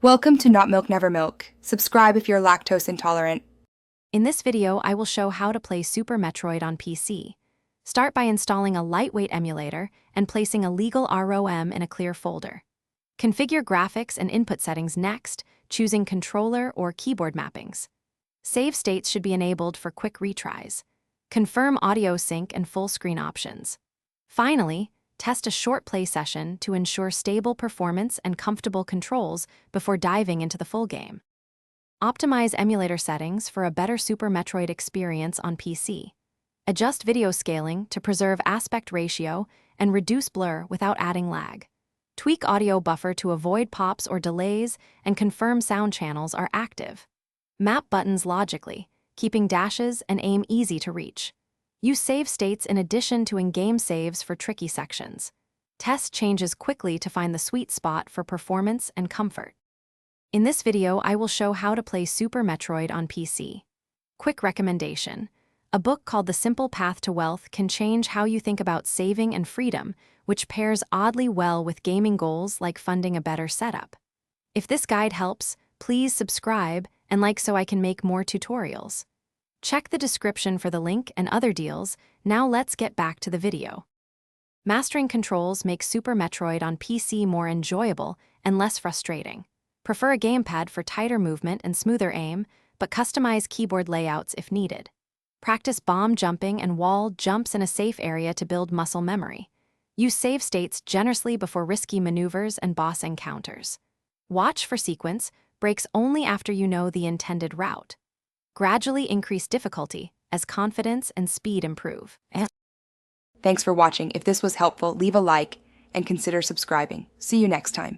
Welcome to Not Milk Never Milk. Subscribe if you're lactose intolerant. In this video, I will show how to play Super Metroid on PC. Start by installing a lightweight emulator and placing a legal ROM in a clear folder. Configure graphics and input settings next, choosing controller or keyboard mappings. Save states should be enabled for quick retries. Confirm audio sync and full screen options. Finally, test a short play session to ensure stable performance and comfortable controls before diving into the full game. Optimize emulator settings for a better Super Metroid experience on PC. Adjust video scaling to preserve aspect ratio and reduce blur without adding lag. Tweak audio buffer to avoid pops or delays and confirm sound channels are active. Map buttons logically, keeping dashes and aim easy to reach. Use save states in addition to in-game saves for tricky sections. Test changes quickly to find the sweet spot for performance and comfort. In this video, I will show how to play Super Metroid on PC. Quick recommendation. A book called The Simple Path to Wealth can change how you think about saving and freedom, which pairs oddly well with gaming goals like funding a better setup. If this guide helps, please subscribe and like so I can make more tutorials. Check the description for the link and other deals. Now let's get back to the video. Mastering controls makes Super Metroid on PC more enjoyable and less frustrating. Prefer a gamepad for tighter movement and smoother aim, but customize keyboard layouts if needed. Practice bomb jumping and wall jumps in a safe area to build muscle memory. Use save states generously before risky maneuvers and boss encounters. Watch for sequence breaks only after you know the intended route. Gradually increase difficulty as confidence and speed improve. Thanks for watching. If this was helpful, leave a like and consider subscribing. See you next time.